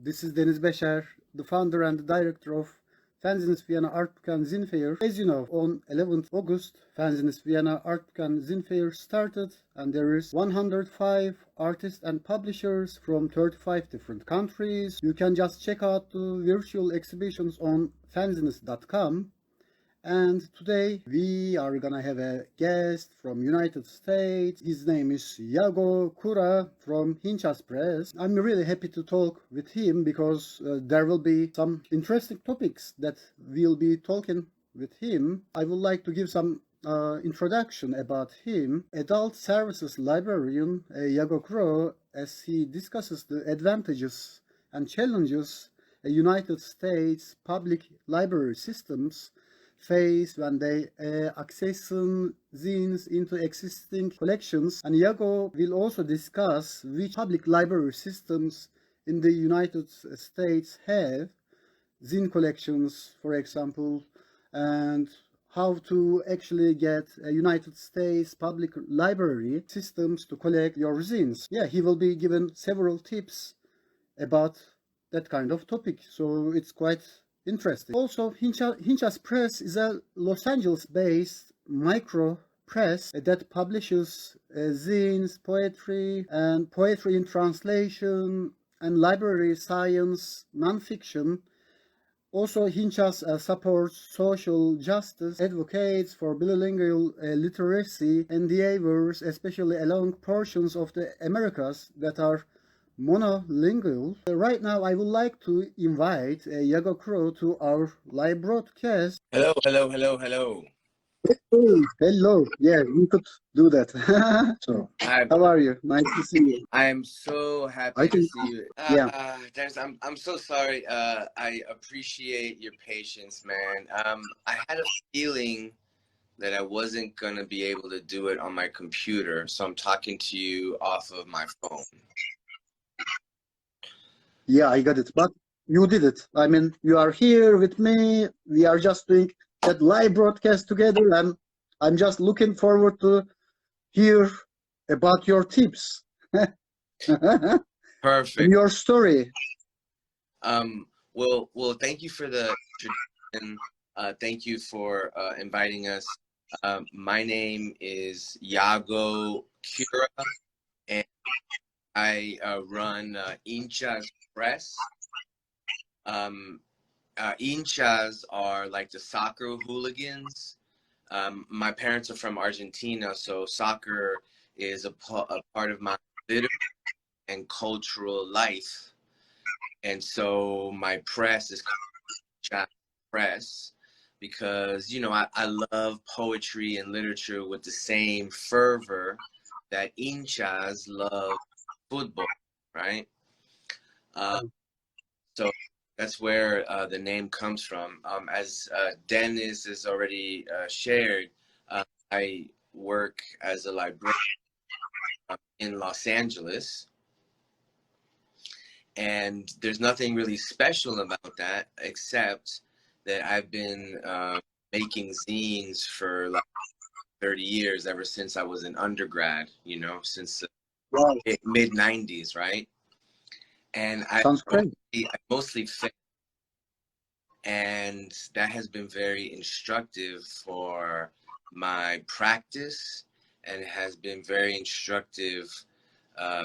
This is Deniz Beşer, the founder and the director of Fanzineist Vienna Art Book and Zine Fair. As you know, on 11th August, Fanzineist Vienna Art Book and Zine Fair started, and there is 105 artists and publishers from 35 different countries. You can just check out the virtual exhibitions on fanzineist.com. And today we are gonna have a guest from United States. His name is Yago Cura from Hinchas Press. I'm really happy to talk with him because there will be some interesting topics that we'll be talking with him. I would like to give some introduction about him. Adult Services Librarian Yago Cura, as he discusses the advantages and challenges United States public library systems face when they accession zines into existing collections. And Yago will also discuss which public library systems in the United States have zine collections, for example, and how to actually get a United States public library systems to collect your zines. Yeah, he will be given several tips about that kind of topic, so it's quite interesting. Also, Hinchas Press is a Los Angeles-based micro press that publishes zines, poetry, and poetry in translation, and library science, nonfiction. Also, Hinchas supports social justice, advocates for bilingual literacy endeavors, especially along portions of the Americas that are monolingual. Right now, I would like to invite Yago Cura to our live broadcast. Hello, hello, hello, hello. Hello. Yeah, you could do that. So, Hi. how are you? Nice to see you. I am so happy to see you. Yeah. I'm so sorry. I appreciate your patience, man. I had a feeling that I wasn't gonna be able to do it on my computer, so I'm talking to you off of my phone. Yeah, I got it. But you did it. I mean, you are here with me. We are just doing that live broadcast together, and I'm just looking forward to hear about your tips. Perfect. And your story. Well, thank you for the introduction. Thank you for inviting us. My name is Yago Cura, and I run Hinchas Press. Hinchas are like the soccer hooligans. My parents are from Argentina, so soccer is a part of my literary and cultural life. And so my press is called Hinchas Press because, you know, I love poetry and literature with the same fervor that Hinchas love football, right? So that's where the name comes from. As Dennis has already shared, I work as a librarian in Los Angeles. And there's nothing really special about that, except that I've been making zines for like 30 years, ever since I was an undergrad, you know, since the mid 90s, right? And I mostly fit, and that has been very instructive for my practice, and it has been very instructive.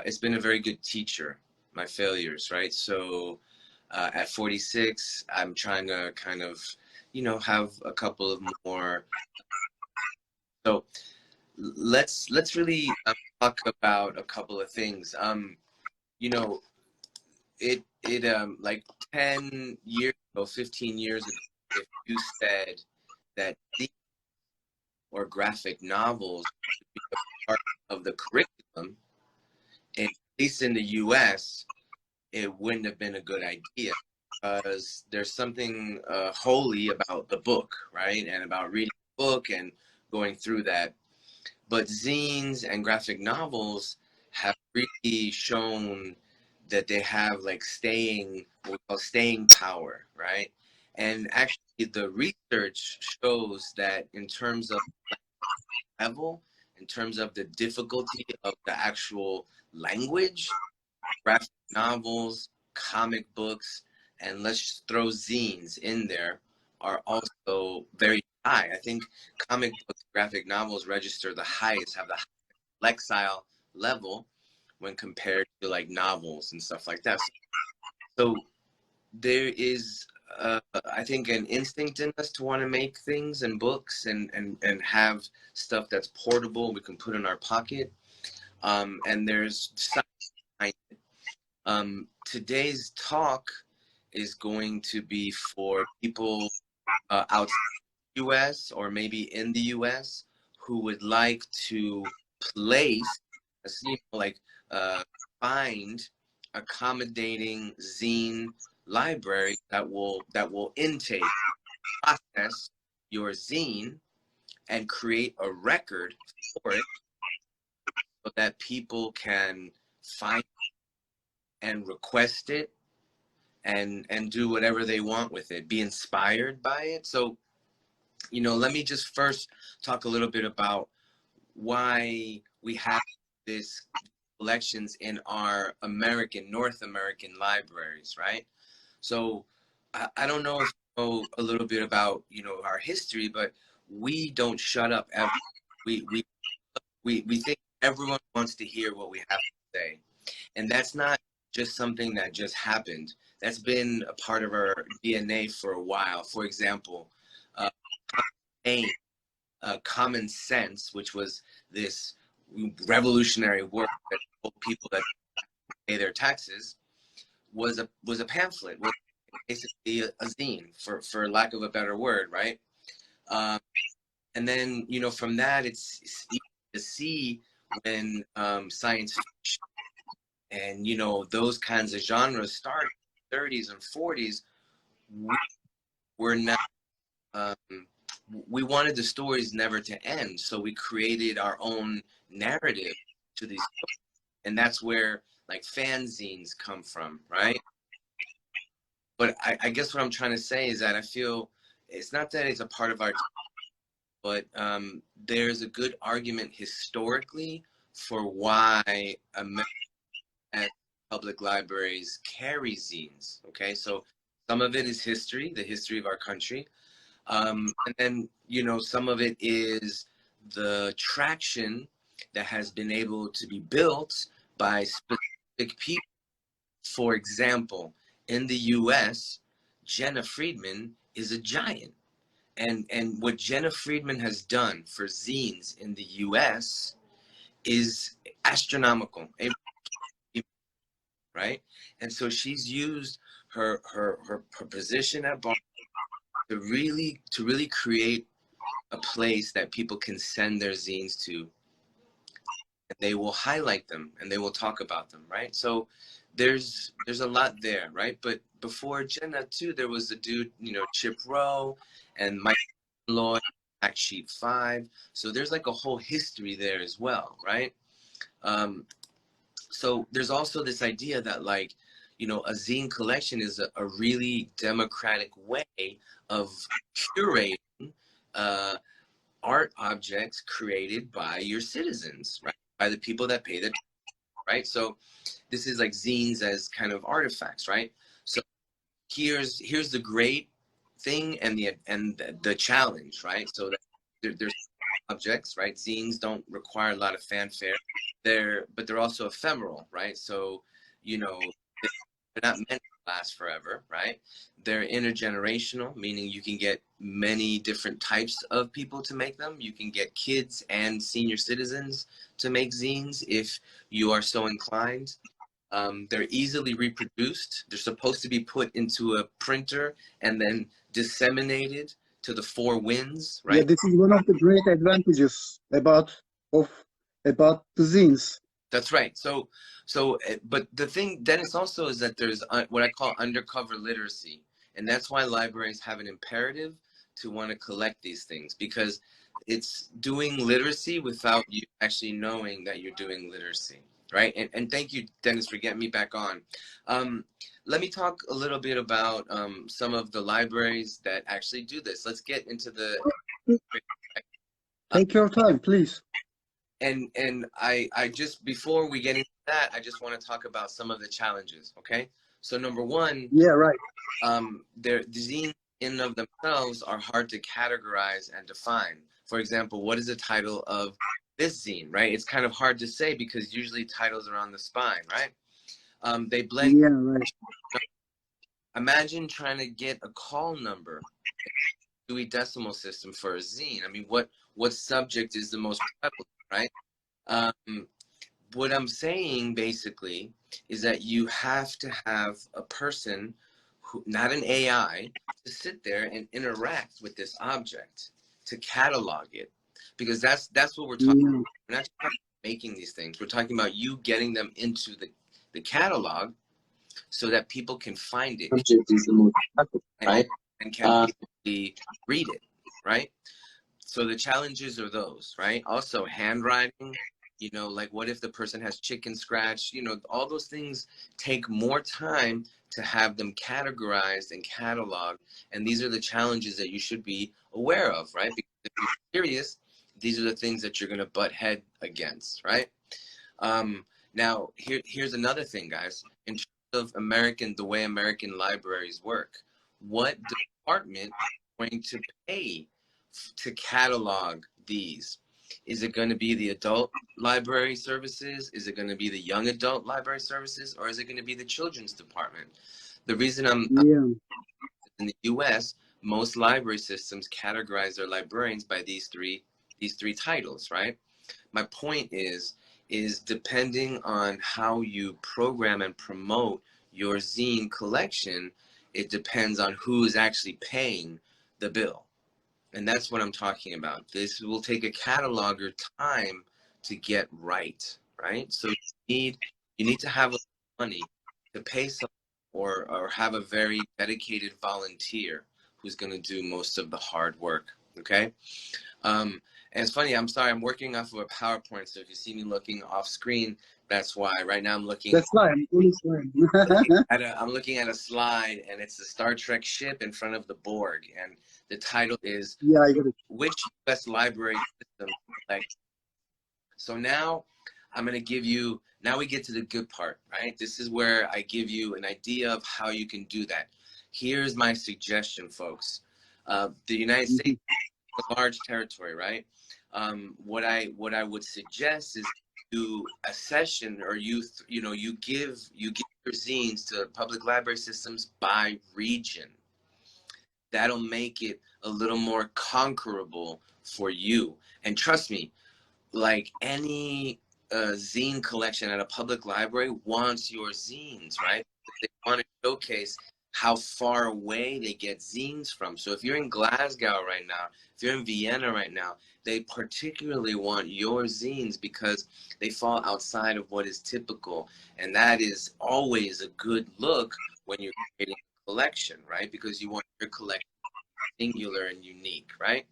It's been a very good teacher, my failures, right? So at 46, I'm trying to kind of, you know, have a couple of more. So let's really talk about a couple of things. You know, it like 10 years ago, 15 years ago, if you said that these or graphic novels should be a part of the curriculum, and at least in the US, it wouldn't have been a good idea, because there's something holy about the book, right? And about reading the book and going through that. But zines and graphic novels have really shown that they have like what we call staying power, right? And actually the research shows that in terms of level, in terms of the difficulty of the actual language, graphic novels comic books, and let's just throw zines in there, are also very high. I think comic books, graphic novels register the highest, have the highest lexile level when compared to like novels and stuff like that. So there is, I think, an instinct in us to want to make things and books and have stuff that's portable we can put in our pocket. And there's science behind it. Today's talk is going to be for people outside the US or maybe in the US who would like to place, like find accommodating zine library that will intake, process your zine and create a record for it so that people can find and request it and do whatever they want with it, be inspired by it. So, you know, let me just first talk a little bit about why we have this collections in our North American libraries, right? So I don't know if you know a little bit about, you know, our history, but we don't shut up ever. We think everyone wants to hear what we have to say. And that's not just something that just happened. That's been a part of our DNA for a while. For example, Common Sense, which was this revolutionary work that told people that pay their taxes, was a pamphlet, was basically a zine, for lack of a better word, right? And then, you know, from that, it's easy to see when science fiction and, you know, those kinds of genres started in the 30s and 40s. We're not, we wanted the stories never to end, so we created our own narrative to these stories. And that's where like fanzines come from, right? But I guess what I'm trying to say is that I feel it's not that it's a part of our, but there's a good argument historically for why American public libraries carry zines. Okay, so some of it is history, the history of our country, and then, you know, some of it is the traction that has been able to be built by specific people. For example, in the US, Jenna Friedman is a giant. And what Jenna Friedman has done for zines in the US is astronomical, right? And so she's used her position at Bar to really create a place that people can send their zines to, and they will highlight them and they will talk about them, right? So there's a lot there, right? But before Jenna too, there was a dude, you know, Chip Rowe and Mike Lloyd, Black Sheep 5. So there's like a whole history there as well, right? So there's also this idea that, like, you know, a zine collection is a really democratic way of curating art objects created by your citizens, right? By the people that pay the, right? So this is like zines as kind of artifacts, right? So here's the great thing and the challenge, right? So that there's objects, right? Zines don't require a lot of fanfare. But they're also ephemeral, right? So, you know, they're not meant to last forever, right? They're intergenerational, meaning you can get many different types of people to make them. You can get kids and senior citizens to make zines if you are so inclined. They're easily reproduced. They're supposed to be put into a printer and then disseminated to the four winds, right? Yeah, this is one of the great advantages about the zines. That's right. So, but the thing, Dennis, also is that there's what I call undercover literacy. And that's why libraries have an imperative to want to collect these things, because it's doing literacy without you actually knowing that you're doing literacy, right? And thank you, Dennis, for getting me back on. Let me talk a little bit about some of the libraries that actually do this. Let's get into the... Take your time, please. And I just, before we get into that, I just want to talk about some of the challenges, okay? So number one, Yeah, right. the zines in and of themselves are hard to categorize and define. For example, what is the title of this zine, right? It's kind of hard to say because usually titles are on the spine, right? They blend. Yeah, right. Imagine trying to get a call number, Dewey Decimal System for a zine. I mean, what subject is the most prevalent, right? What I'm saying basically is that you have to have a person who, not an AI, to sit there and interact with this object, to catalog it, because that's what we're talking Yeah. about. We're not talking about making these things. We're talking about you getting them into the catalog so that people can find it Right? and can basically read it, right? So the challenges are those, right? Also handwriting, you know, like what if the person has chicken scratch? You know, all those things take more time to have them categorized and cataloged. And these are the challenges that you should be aware of, right? Because if you're serious, these are the things that you're going to butt head against, right? Now, here's another thing, guys. In terms of the way American libraries work, what department is going to pay to catalog these? Is it going to be the adult library services? Is it going to be the young adult library services? Or is it going to be the children's department? The reason I'm Yeah. in the US, most library systems categorize their librarians by these three titles, right? My point is depending on how you program and promote your zine collection, it depends on who is actually paying the bill. And that's what I'm talking about. This will take a cataloger time to get right, right? So you need to have money to pay someone or have a very dedicated volunteer who's going to do most of the hard work, okay? And it's funny, I'm sorry, I'm working off of a PowerPoint, so if you see me looking off screen, that's why. Right now I'm looking That's fine. It's fine. I'm looking at a slide, and it's the Star Trek ship in front of the Borg, and the title is Yeah, I get it. Which U.S. library system? Like, so now I'm going to give you, now we get to the good part, right? This is where I give you an idea of how you can do that. Here's my suggestion, folks. The United States is a large territory, right? What I would suggest is do a session, or you give your zines to public library systems by region. That'll make it a little more conquerable for you. And trust me, like any zine collection at a public library wants your zines, right? They want to showcase how far away they get zines from. So if you're in Glasgow right now, if you're in Vienna right now, they particularly want your zines because they fall outside of what is typical. And that is always a good look when you're creating a collection, right? Because you want your collection singular and unique, right?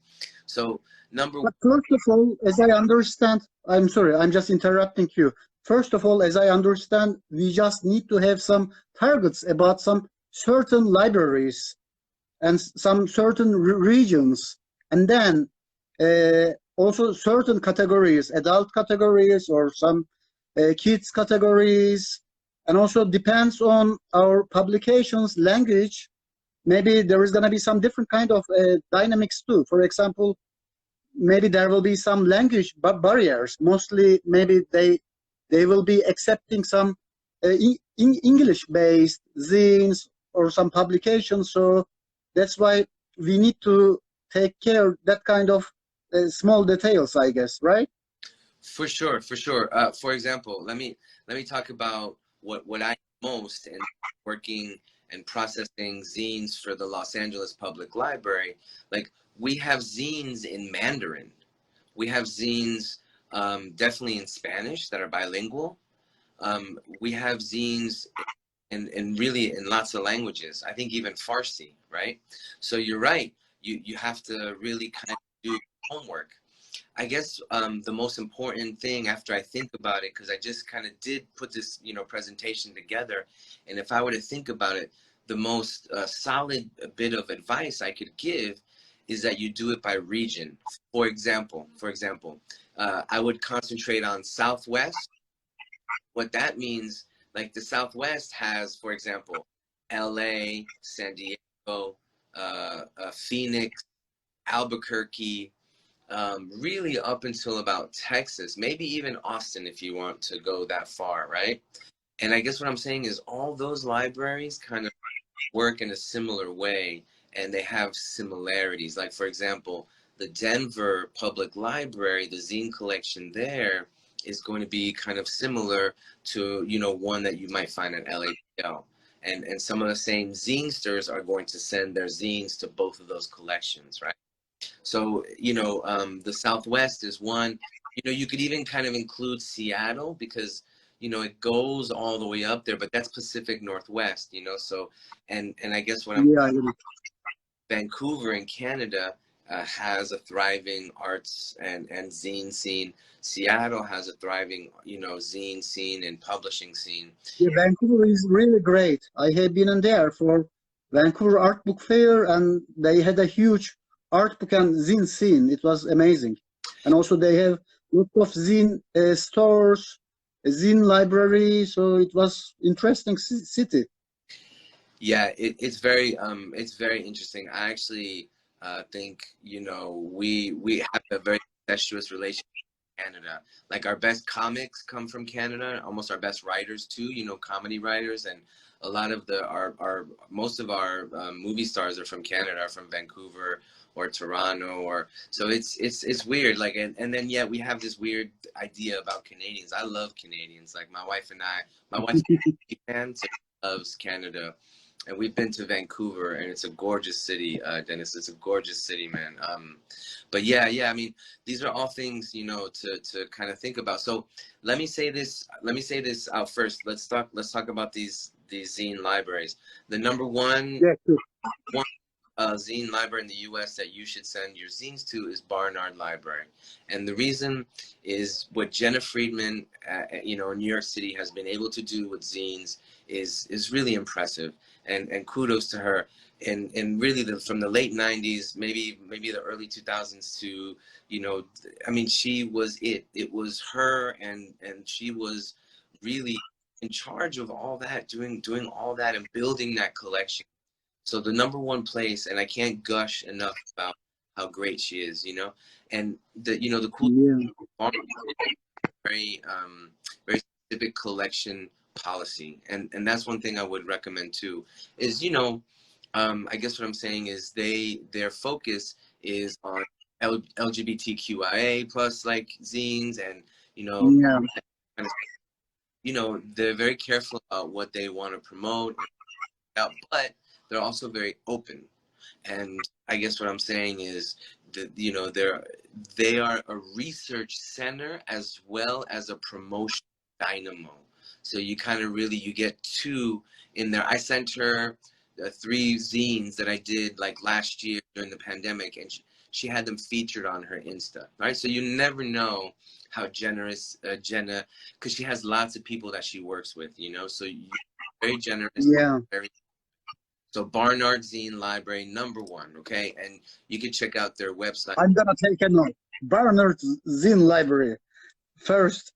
So But first of all, as I understand, I'm sorry, I'm just interrupting you. First of all, as I understand, we just need to have some targets about some certain libraries and some certain regions, and then also certain categories, adult categories or some kids categories, and also depends on our publications language. Maybe there is going to be some different kind of dynamics too. For example, maybe there will be some language barriers. Mostly, maybe they will be accepting some English-based zines or some publications. So that's why we need to take care of that kind of small details, I guess, right? For sure, for sure. For example, let me talk about what I do most in working and processing zines for the Los Angeles Public Library. Like, we have zines in Mandarin. We have zines definitely in Spanish that are bilingual. We have zines in really in lots of languages. I think even Farsi, right? So you're right. You have to really kind of do homework. I guess the most important thing after I think about it, because I just kind of did put this, presentation together, and if I were to think about it, the most solid bit of advice I could give is that you do it by region. For example, I would concentrate on Southwest. What that means, like the Southwest has, for example, LA, San Diego, Phoenix, Albuquerque, really up until about Texas, maybe even Austin if you want to go that far, right? And I guess what I'm saying is all those libraries kind of work in a similar way, and they have similarities. Like, for example, the Denver Public Library, the zine collection there is going to be kind of similar to, you know, one that you might find at LAPL. And some of the same zinesters are going to send their zines to both of those collections, right? So, you know, the Southwest is one. You know, you could even kind of include Seattle because, you know, it goes all the way up there, but that's Pacific Northwest, you know. So, and I guess what I'm Yeah, I agree. Vancouver in Canada has a thriving arts and zine scene. Seattle has a thriving, you know, zine scene and publishing scene. Yeah, Vancouver is really great. I have been in there for Vancouver Art Book Fair, and they had a huge art book and zine scene. It was amazing. And also they have lots of zine stores, a zine library. So it was interesting city. Yeah, it's very interesting. I actually think, you know, we have a very incestuous relationship with Canada. Like our best comics come from Canada, almost our best writers too, you know, comedy writers, and a lot of our most of our movie stars are from Canada, are from Vancouver or Toronto, or so it's weird. Like, and then yet we have this weird idea about Canadians. I love Canadians. Like my wife's a Canadian fan, so she loves Canada, and we've been to Vancouver, and it's a gorgeous city, Dennis. It's a gorgeous city, man. But yeah. I mean, these are all things, you know, to kind of think about. So let me say this. Let me say this out first. Let's talk about these zine libraries. The number one Yeah, sure. zine library in the U.S. that you should send your zines to is Barnard Library, and the reason is what Jenna Friedman, you know, in New York City has been able to do with zines is really impressive, and kudos to her. And really, from the late '90s, maybe the early 2000s to, you know, I mean, she was it. It was her, and she was really in charge of all that, doing all that and building that collection. So the number one place, and I can't gush enough about how great she is, you know, and the, you know, the cool Yeah. very very specific collection policy, and that's one thing I would recommend too, is, you know, I guess what I'm saying is their focus is on LGBTQIA plus like zines, and, you know, Yeah. kind of, you know, they're very careful about what they want to promote, but they're also very open. And I guess what I'm saying is that, you know, they are a research center as well as a promotion dynamo. So you kind of really, you get two in there. I sent her 3 zines that I did like last year during the pandemic, and she had them featured on her Insta, right? So you never know how generous Jenna, because she has lots of people that she works with, you know, so very generous, Yeah. very. So Barnard Zine Library, number one, okay? And you can check out their website. I'm gonna take a note. Barnard Zine Library. First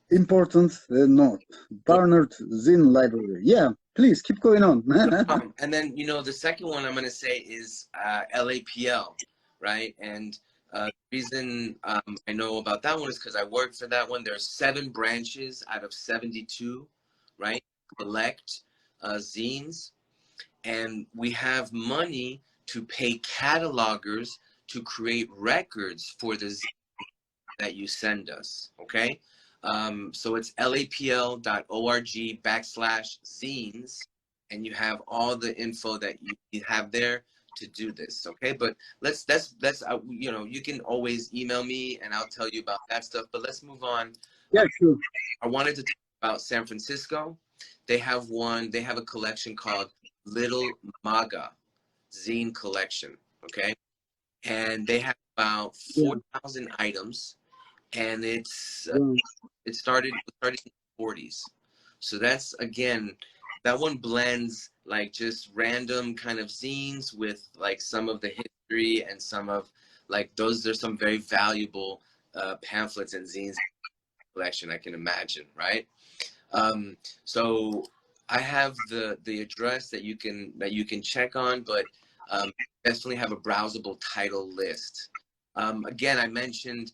important note. Barnard Zine Library. Yeah, please keep going on. And then, you know, the second one I'm going to say is LAPL, right? And the reason I know about that one is because I worked for that one. There's 7 branches out of 72, right? Collect zines. And we have money to pay catalogers to create records for the zine that you send us, okay? So it's lapl.org/zines, and you have all the info that you have there to do this, okay? But that's you know, you can always email me and I'll tell you about that stuff, but let's move on. Yeah, sure. I wanted to talk about San Francisco. They have a collection called Little Maga Zine Collection, okay? And they have about 4,000 items, and it started in the 40s. So that's, again, that one blends like just random kind of zines with like some of the history and some of like there's some very valuable pamphlets and zines collection, I can imagine, right? So I have the address that you can check on, but definitely have a browsable title list. Again, I mentioned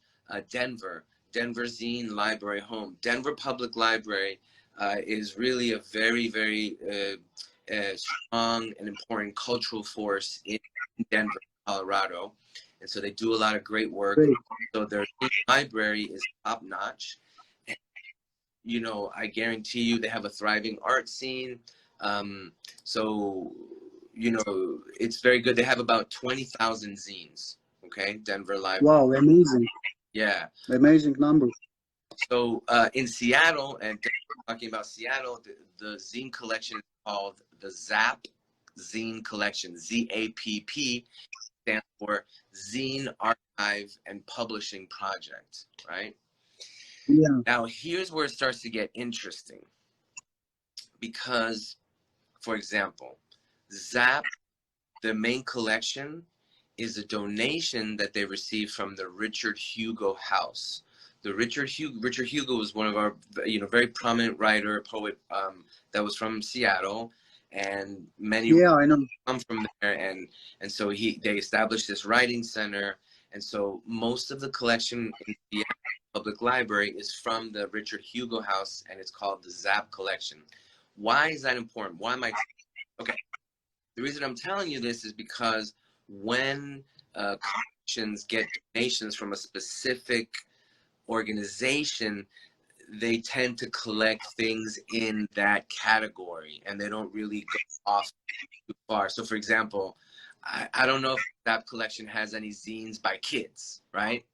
Denver Zine Library Home. Denver Public Library is really a very strong and important cultural force in Denver, Colorado, and so they do a lot of great work. Great. So their library is top notch. You know, I guarantee you they have a thriving art scene. So, you know, it's very good. They have about 20,000 zines. Okay, Denver Library. Wow, amazing. Yeah. Amazing numbers. So in Seattle, and talking about Seattle, the zine collection is called the ZAPP Zine Collection. ZAPP stands for Zine Archive and Publishing Project, right? Yeah. Now, here's where it starts to get interesting. Because, for example, ZAPP, the main collection, is a donation that they received from the Richard Hugo House. The Richard Hugo was one of our, you know, very prominent writer, poet that was from Seattle, and many I know. come from there, and so they established this writing center, and so most of the collection in the Public Library is from the Richard Hugo House, and it's called the ZAPP collection. Why is that important? Why am I? Okay, the reason I'm telling you this is because when collections get donations from a specific organization, they tend to collect things in that category, and they don't really go off too far. So, for example, I don't know if that collection has any zines by kids, right?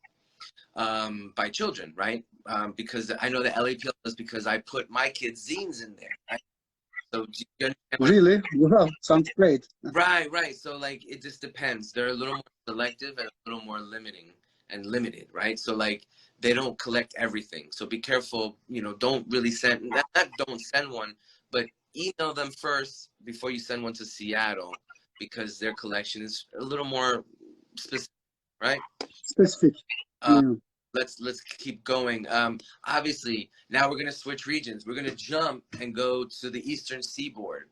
By children, right? Because I know the LAPL does, because I put my kids' zines in there. Right? So do you understand what Really? Wow, sounds great. Right. So like it just depends. They're a little more selective and a little more limited, right? So like they don't collect everything. So be careful, you know, don't really send not don't send one, but email them first before you send one to Seattle, because their collection is a little more specific, right? Specific. Uh, Yeah. let's keep going. Obviously, now we're gonna switch regions. We're gonna jump and go to the Eastern Seaboard.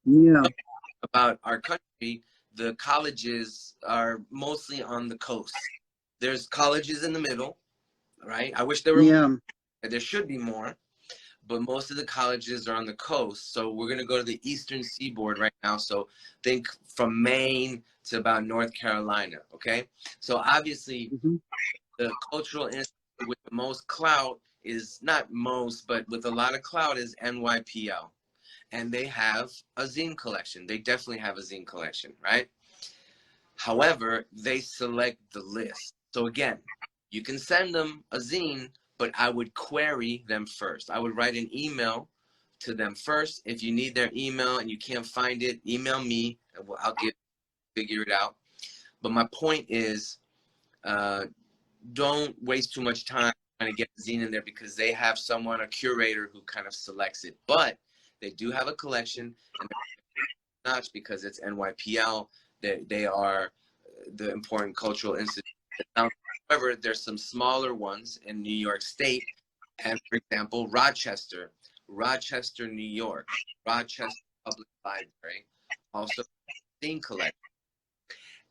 Yeah. About our country, the colleges are mostly on the coast. There's colleges in the middle, right? I wish there were more. Yeah. There should be more, but most of the colleges are on the coast. So we're gonna go to the Eastern Seaboard right now. So think from Maine to about North Carolina, okay? So obviously, the cultural institute with the most clout is not most, but with a lot of clout is NYPL. And they have a zine collection. They definitely have a zine collection, right? However, they select the list. So again, you can send them a zine, but I would query them first. I would write an email to them first. If you need their email and you can't find it, email me and I'll figure it out. But my point is, don't waste too much time trying to get the zine in there, because they have someone, a curator, who kind of selects it. But they do have a collection, and they're not, because it's NYPL. They are the important cultural institute. However, there's some smaller ones in New York State, and for example, Rochester, New York, Rochester Public Library, also zine collection,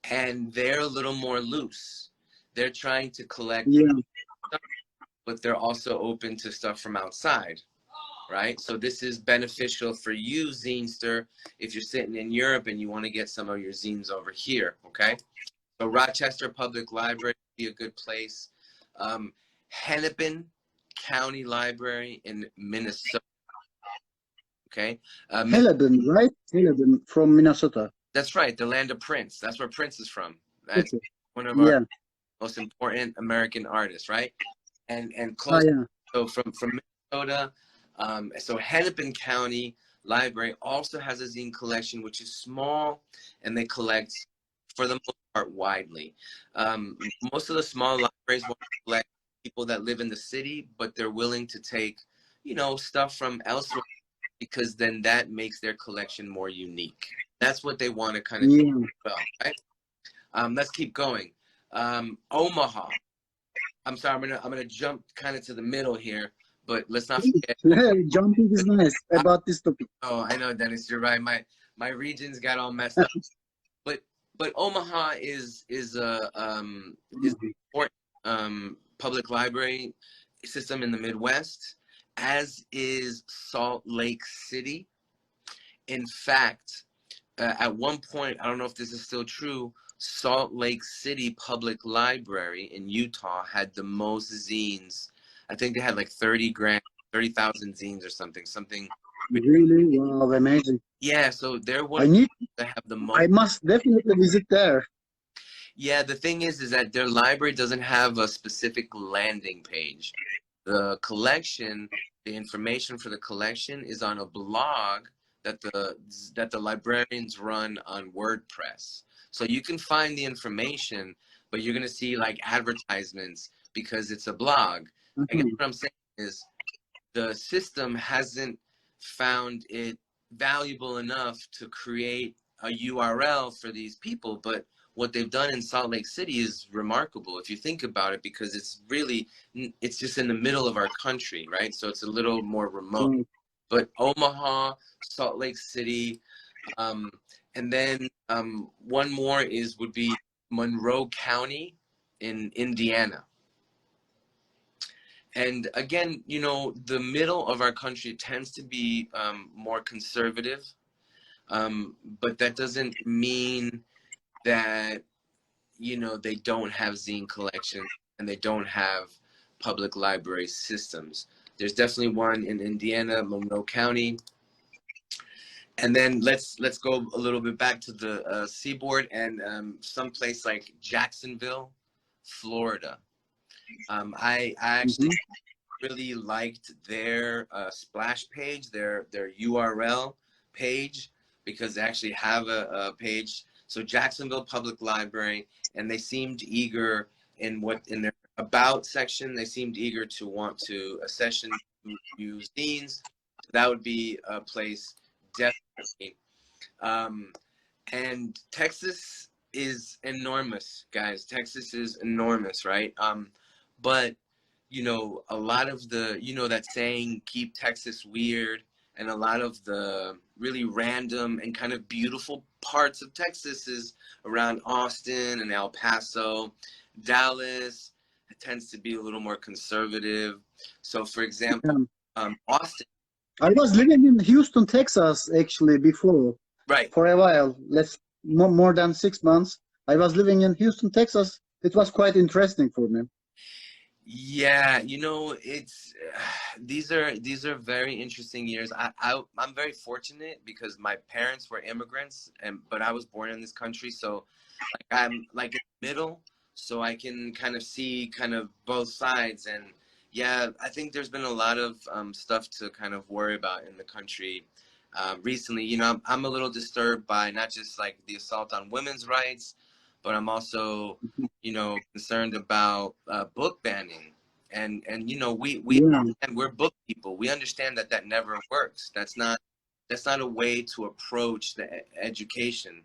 and they're a little more loose. They're trying to collect, but they're also open to stuff from outside, right? So this is beneficial for you, Zinester, if you're sitting in Europe and you want to get some of your zines over here, okay? So Rochester Public Library would be a good place. Hennepin County Library in Minnesota, okay? Hennepin, right? Hennepin from Minnesota. That's right, the land of Prince. That's where Prince is from. That's one of our most important American artists, right? And close. So from Minnesota, so Hennepin County Library also has a zine collection, which is small, and they collect, for the most part, widely. Most of the small libraries want to collect people that live in the city, but they're willing to take, you know, stuff from elsewhere, because then that makes their collection more unique. That's what they want to kind of do as well, right? Let's keep going. Omaha. I'm sorry, I'm gonna jump kind of to the middle here, but let's not forget. Jumping is nice about this topic. Oh, I know, Dennis, you're right. My regions got all messed up. But Omaha is a important public library system in the Midwest, as is Salt Lake City. In fact, at one point, I don't know if this is still true, Salt Lake City Public Library in Utah had the most zines. I think they had like 30,000 zines or something. Really? Wow, amazing. Yeah, so they're one I of need. that have the most. I must definitely visit there. Yeah, the thing is that their library doesn't have a specific landing page. The collection, the information for the collection is on a blog that the librarians run on WordPress. So you can find the information, but you're gonna see like advertisements because it's a blog. I guess what I'm saying is the system hasn't found it valuable enough to create a URL for these people, but what they've done in Salt Lake City is remarkable if you think about it, because it's just in the middle of our country, right? So it's a little more remote. But Omaha, Salt Lake City, and then one more would be Monroe County in Indiana. And again, you know, the middle of our country tends to be more conservative, but that doesn't mean that, you know, they don't have zine collections and they don't have public library systems. There's definitely one in Indiana, Monroe County. And then let's go a little bit back to the seaboard and someplace like Jacksonville, Florida. I actually really liked their splash page, their URL page, because they actually have a page. So Jacksonville Public Library, and they seemed eager in their about section. They seemed eager to want to accession to use zines. That would be a place definitely. And Texas is enormous, guys. Texas is enormous, right? But you know, a lot of the, you know, that saying, keep Texas weird, and a lot of the really random and kind of beautiful parts of Texas is around Austin and El Paso. Dallas tends to be a little more conservative. So for example, Austin. I was living in Houston, Texas, actually, before. Right. For a while, more than 6 months. I was living in Houston, Texas. It was quite interesting for me. Yeah, you know, it's these are very interesting years. I'm very fortunate because my parents were immigrants, but I was born in this country, so like I'm like in the middle, so I can kind of see kind of both sides. And yeah, I think there's been a lot of stuff to kind of worry about in the country recently. You know, I'm a little disturbed by not just like the assault on women's rights, but I'm also, you know, concerned about book banning. And you know, we're book people. We understand that never works. That's not a way to approach the education.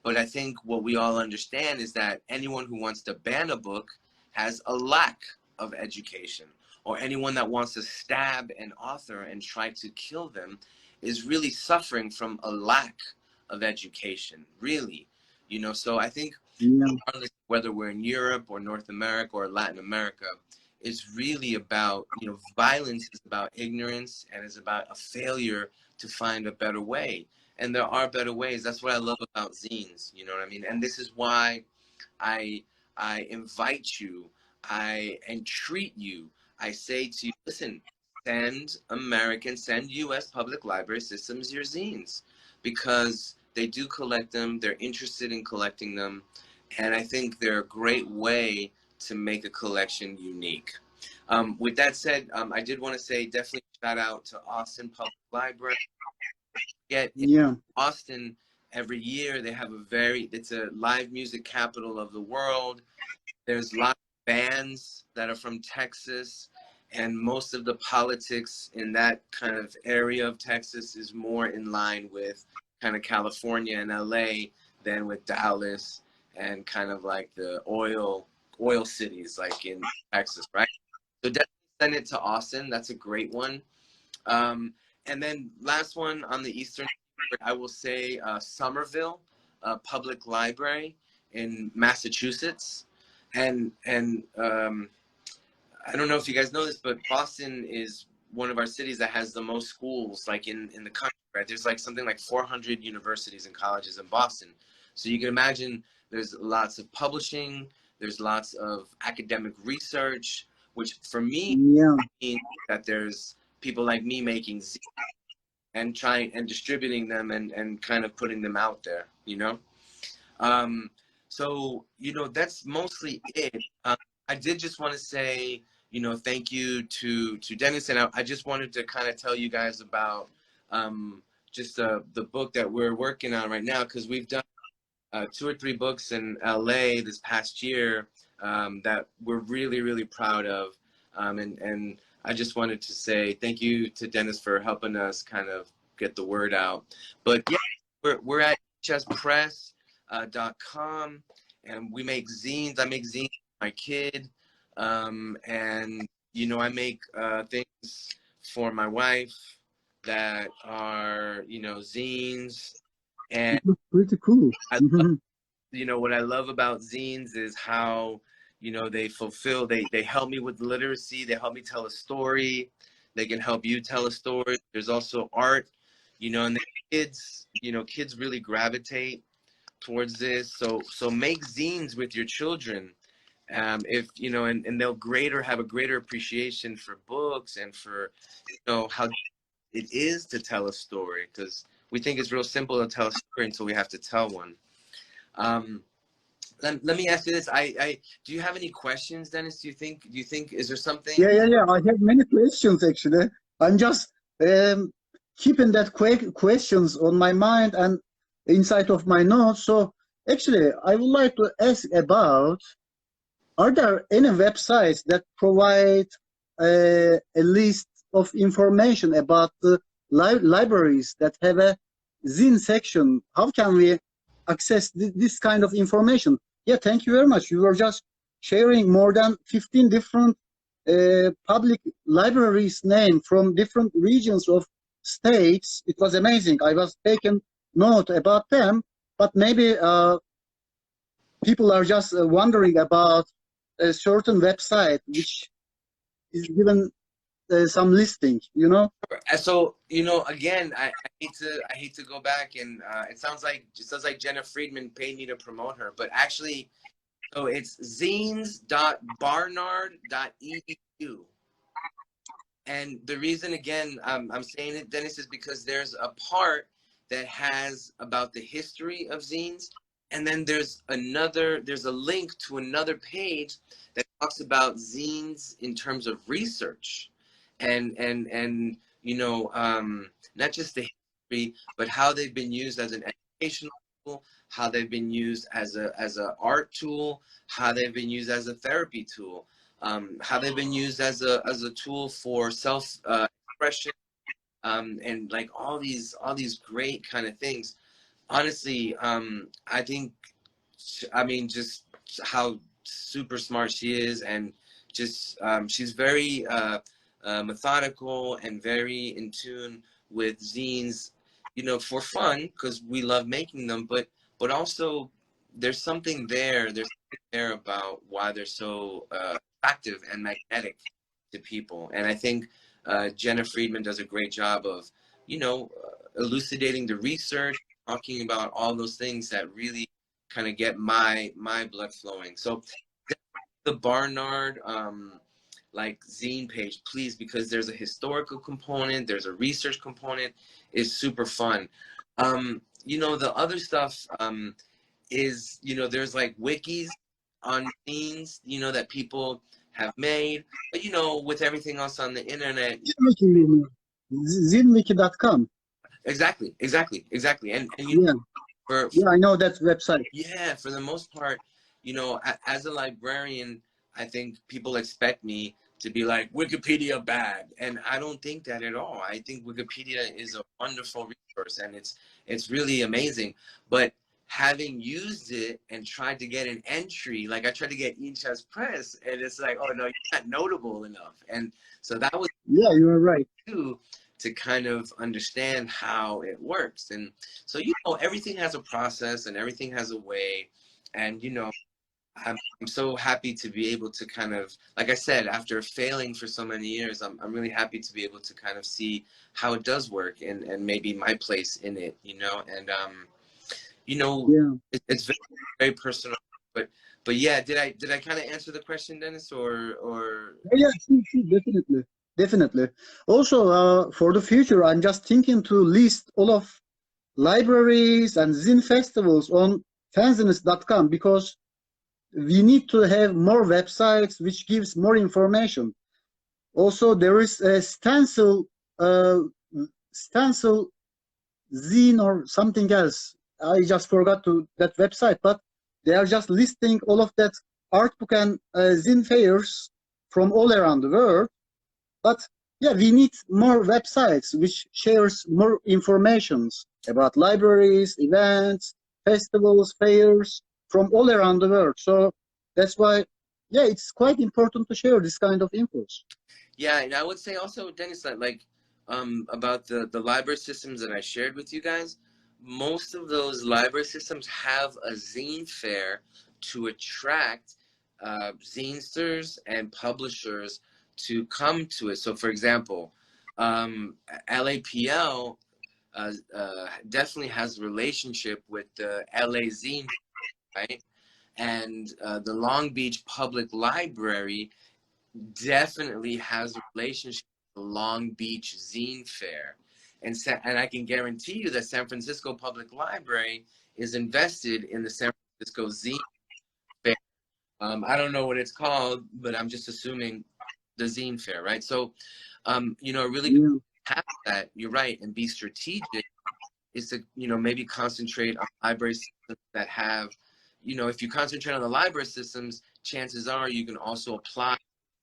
But I think what we all understand is that anyone who wants to ban a book has a lack of education, or anyone that wants to stab an author and try to kill them is really suffering from a lack of education, really. You know, so I think regardless of whether we're in Europe or North America or Latin America, it's really about, you know, violence is about ignorance, and is about a failure to find a better way. And there are better ways. That's what I love about zines, you know what I mean? And this is why I invite you, I entreat you, I say to you, listen, send US public library systems your zines, because they do collect them, they're interested in collecting them, and I think they're a great way to make a collection unique. With that said, I did want to say definitely shout out to Austin Public Library. In Austin, every year they have it's a live music capital of the world. There's lots of bands that are from Texas, and most of the politics in that kind of area of Texas is more in line with kind of California and LA than with Dallas and kind of like the oil cities like in Texas, right? So definitely send it to Austin. That's a great one. And then last one on the Eastern, I will say Somerville Public Library in Massachusetts. And I don't know if you guys know this, but Boston is one of our cities that has the most schools like in the country, right? There's like something like 400 universities and colleges in Boston. So you can imagine there's lots of publishing, there's lots of academic research, which for me means that there's people like me making zines and trying and distributing them and kind of putting them out there, you know? So, you know, that's mostly it. I did just want to say, you know, thank you to Dennis. And I just wanted to kind of tell you guys about just the book that we're working on right now, because we've done 2 or 3 books in LA this past year that we're really, really proud of. And I just wanted to say thank you to Dennis for helping us kind of get the word out. But yeah, we're at hinchaspress.com, and we make zines. I make zines for my kid. And, you know, I make things for my wife that are, you know, zines. And pretty cool. You know, what I love about zines is how, you know, they fulfill, they help me with literacy. They help me tell a story. They can help you tell a story. There's also art, you know, and the kids, you know, kids really gravitate towards this. So make zines with your children. If, you know, and they'll have a greater appreciation for books and for, you know, how it is to tell a story, because we think it's real simple to tell a story until we have to tell one. Let me ask you this. Do you have any questions, Dennis? Do you think, is there something? Yeah. I have many questions actually. I'm just keeping that questions on my mind and inside of my notes. So actually, I would like to ask about, are there any websites that provide a list of information about the libraries that have a Zine section? How can we access this kind of information? Yeah, thank you very much. You were just sharing more than 15 different public libraries name from different regions of states. It was amazing. I was taking note about them, but maybe people are just wondering about a certain website which is given some listing, you know. So, you know, again, I hate to go back, and it sounds like Jenna Friedman paid me to promote her, but actually, so it's zines.barnard.edu. And the reason, again, I'm saying it, Dennis, is because there's a part that has about the history of zines, and then there's a link to another page that talks about zines in terms of research, and you know, not just the history, but how they've been used as an educational tool, how they've been used as a art tool, how they've been used as a therapy tool, how they've been used as a tool for self expression, and like all these great kind of things. Honestly, I think, I mean, just how super smart she is, and just she's very methodical and very in tune with zines, you know, for fun, because we love making them, but also there's something there about why they're so attractive and magnetic to people. And I think Jenna Friedman does a great job of, you know, elucidating the research, talking about all those things that really kind of get my blood flowing. So the Barnard like zine page, please, because there's a historical component, there's a research component. It's super fun. You know, the other stuff is, you know, there's like wikis on zines, you know, that people have made, but you know, with everything else on the internet. Zinewiki.com. Exactly. And you know, I know that website. Yeah, for the most part, you know, as a librarian, I think people expect me to be like, Wikipedia bad, and I don't think that at all. I think Wikipedia is a wonderful resource, and it's really amazing. But having used it and tried to get an entry, like I tried to get Hinchas Press, and it's like, oh no, you're not notable enough. And so that was Yeah, you are right. too, to kind of understand how it works. And so, you know, everything has a process and everything has a way. And, you know, I'm so happy to be able to kind of, like I said, after failing for so many years, I'm really happy to be able to kind of see how it does work, and maybe my place in it, you know. And you know, Yeah. it's very, very personal. But yeah, did I kind of answer the question, Dennis, or Yeah, sure, definitely, definitely. Also, for the future, I'm just thinking to list all of libraries and Zine festivals on fanzineist.com, because we need to have more websites which gives more information. Also, there is a stencil Zine or something else. I just forgot to that website, but they are just listing all of that art book and Zine fairs from all around the world. But yeah, we need more websites which shares more informations about libraries, events, festivals, fairs from all around the world. So that's why, yeah, it's quite important to share this kind of info. yeah. And I would say also, Dennis, that like about the library systems that I shared with you guys, most of those library systems have a zine fair to attract zinesters and publishers to come to it. So, for example, LAPL definitely has a relationship with the LA Zine, right? And the Long Beach Public Library definitely has a relationship with the Long Beach Zine Fair. And I can guarantee you that San Francisco Public Library is invested in the San Francisco Zine Fair. I don't know what it's called, but I'm just assuming the Zine Fair, right? So, you know, really Yeah. have that, you're right, and be strategic is to, you know, maybe concentrate on library systems that have, you know, if you concentrate on the library systems, chances are you can also apply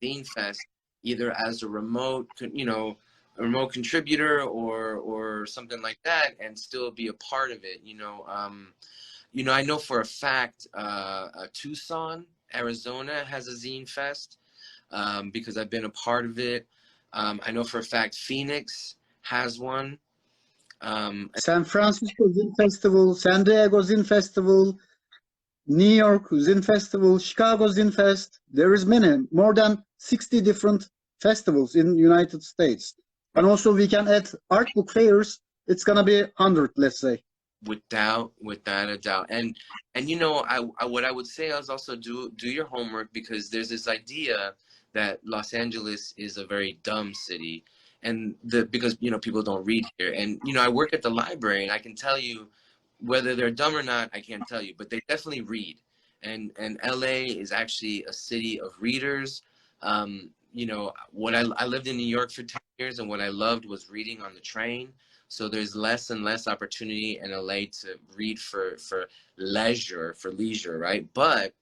Zine Fest either as a remote, you know, a remote contributor or something like that, and still be a part of it. You know, I know for a fact Tucson, Arizona has a Zine Fest because I've been a part of it. I know for a fact Phoenix has one. San Francisco Zine Festival, San Diego Zine Festival, New York Zine Festival, Chicago Zine Fest. There is many, more than 60 different festivals in United States. And also we can add art book fairs. It's gonna be 100, let's say. Without a doubt. And you know, what I would say is also do your homework, because there's this idea that Los Angeles is a very dumb city, and because you know people don't read here. And you know, I work at the library, and I can tell you whether they're dumb or not, I can't tell you, but they definitely read. And LA is actually a city of readers. You know, I lived in New York for 10 years, and what I loved was reading on the train. So there's less and less opportunity in LA to read for leisure, right? But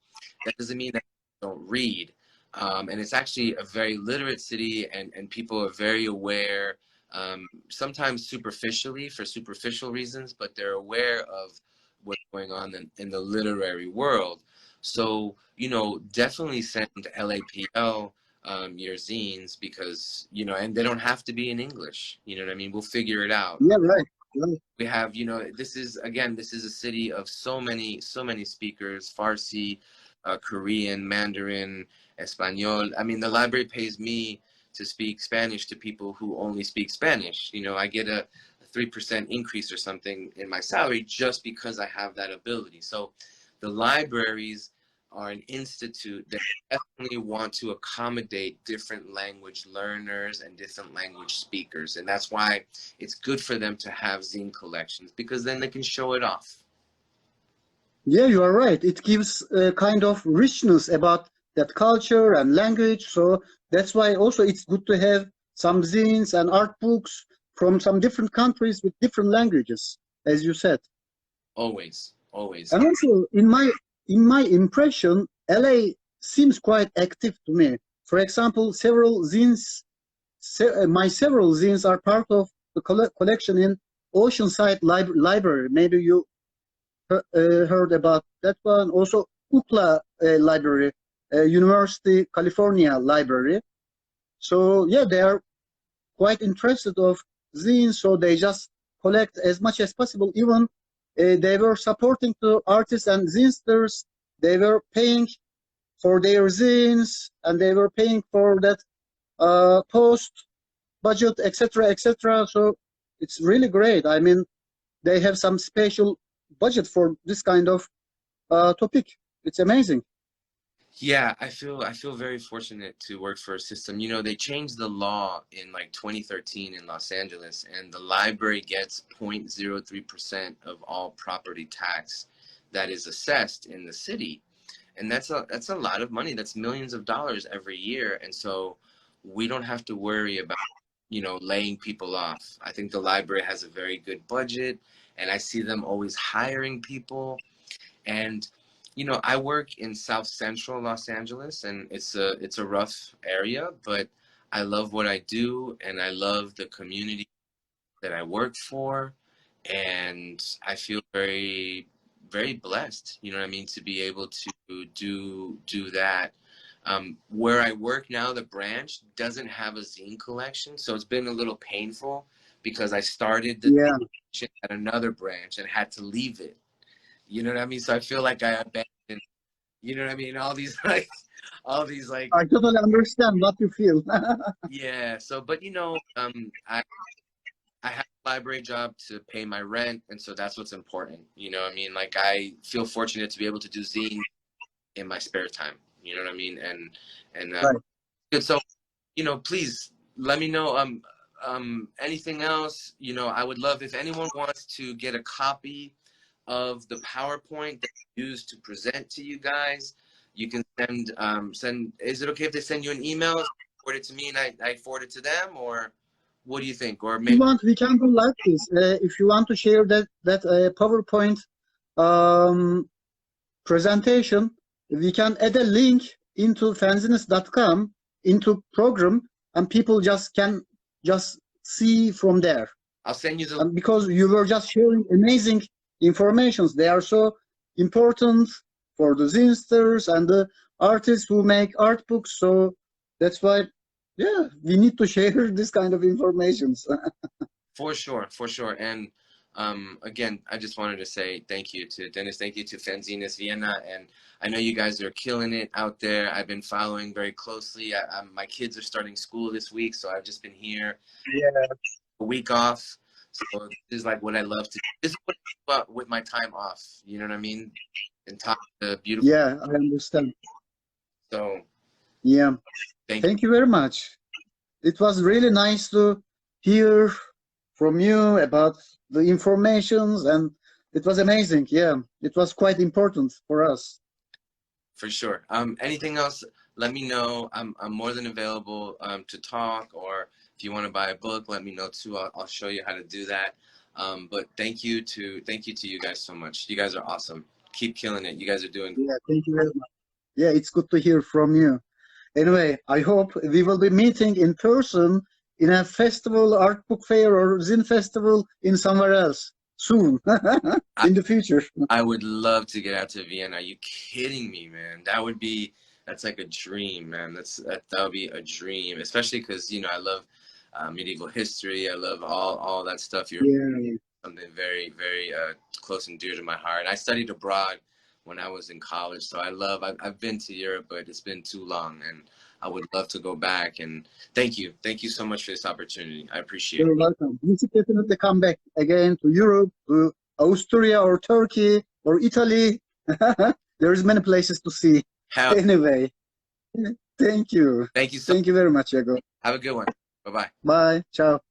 that doesn't mean that you don't read. And it's actually a very literate city, and people are very aware, sometimes superficially for superficial reasons, but they're aware of what's going on in the literary world. So, you know, definitely send LAPL your zines, because, you know, and they don't have to be in English. You know what I mean? We'll figure it out. Yeah, right. Right. We have, you know, this is a city of so many speakers: Farsi, Korean, Mandarin, Espanol. I mean, the library pays me to speak Spanish to people who only speak Spanish. You know, I get a 3% increase or something in my salary just because I have that ability. So the libraries are an institute that definitely want to accommodate different language learners and different language speakers. And that's why it's good for them to have zine collections, because then they can show it off. Yeah, you are right. It gives a kind of richness about that culture and language. So that's why also it's good to have some zines and art books from some different countries with different languages, as you said. Always, always. And also, in my impression, LA seems quite active to me. For example, my several zines are part of the collection in Oceanside Library. Maybe you heard about that one. Also, UCLA Library, University California Library. So yeah, they are quite interested of zines, so they just collect as much as possible. Even they were supporting the artists and zinesters. They were paying for their zines, and they were paying for that post budget, etc., etc. So it's really great. I mean, they have some special budget for this kind of topic. It's amazing. Yeah, I feel very fortunate to work for a system. You know, they changed the law in like 2013 in Los Angeles, and the library gets 0.03% of all property tax that is assessed in the city. And that's a lot of money. That's millions of dollars every year. And so we don't have to worry about, you know, laying people off. I think the library has a very good budget, and I see them always hiring people. And you know, I work in South Central Los Angeles, and it's a rough area, but I love what I do, and I love the community that I work for, and I feel very, very blessed. You know what I mean, to be able to do that. Where I work now, the branch doesn't have a zine collection, so it's been a little painful because I started the collection at another branch and had to leave it. You know what I mean? So I feel like I abandoned, you know what I mean? All these like, I totally understand what you feel. yeah. So, but you know, I have a library job to pay my rent, and so that's what's important. You know what I mean? Like, I feel fortunate to be able to do zine in my spare time. You know what I mean? And Right. good. So, you know, please let me know anything else. You know, I would love if anyone wants to get a copy of the PowerPoint that I use to present to you guys. You can send. Is it okay if they send you an email, forward it to me, and I forward it to them, or what do you think? Or maybe We can do like this. If you want to share that PowerPoint presentation, we can add a link into fanzineist.com into program, and people can just see from there. I'll send you the. And because you were just sharing amazing informations, they are so important for the zinesters and the artists who make art books. So that's why, yeah, we need to share this kind of informations. For sure, for sure. And again, I just wanted to say thank you to Dennis, thank you to Fanzineist Vienna, and I know you guys are killing it out there. I've been following very closely. My kids are starting school this week, so I've just been here. Yeah. A week off. So this is like what I love to do. This is what I do with my time off. You know what I mean? And talk to beautiful. Yeah, I understand. So yeah, thank you very much. It was really nice to hear from you about the informations, and it was amazing. Yeah, it was quite important for us. For sure. Anything else, let me know. I'm more than available to talk, or if you want to buy a book, let me know too. I'll show you how to do that. But thank you to you guys so much. You guys are awesome. Keep killing it. You guys are doing. Yeah, thank you very much. Yeah, it's good to hear from you. Anyway, I hope we will be meeting in person in a festival, art book fair, or zine festival in somewhere else soon in the future. I would love to get out to Vienna. Are you kidding me, man? That's like a dream, man. That would be a dream, especially because, you know, I love medieval history. I love all that stuff. You're something very, very close and dear to my heart. I studied abroad when I was in college, so I've been to Europe, but it's been too long, and I would love to go back. And thank you so much for this opportunity. I appreciate it. You're welcome. You should definitely come back again to Europe, to Austria or Turkey or Italy. There's many places to see. Anyway, thank you. Thank you Thank you very much, Yago. Have a good one. Bye-bye. Bye. Ciao.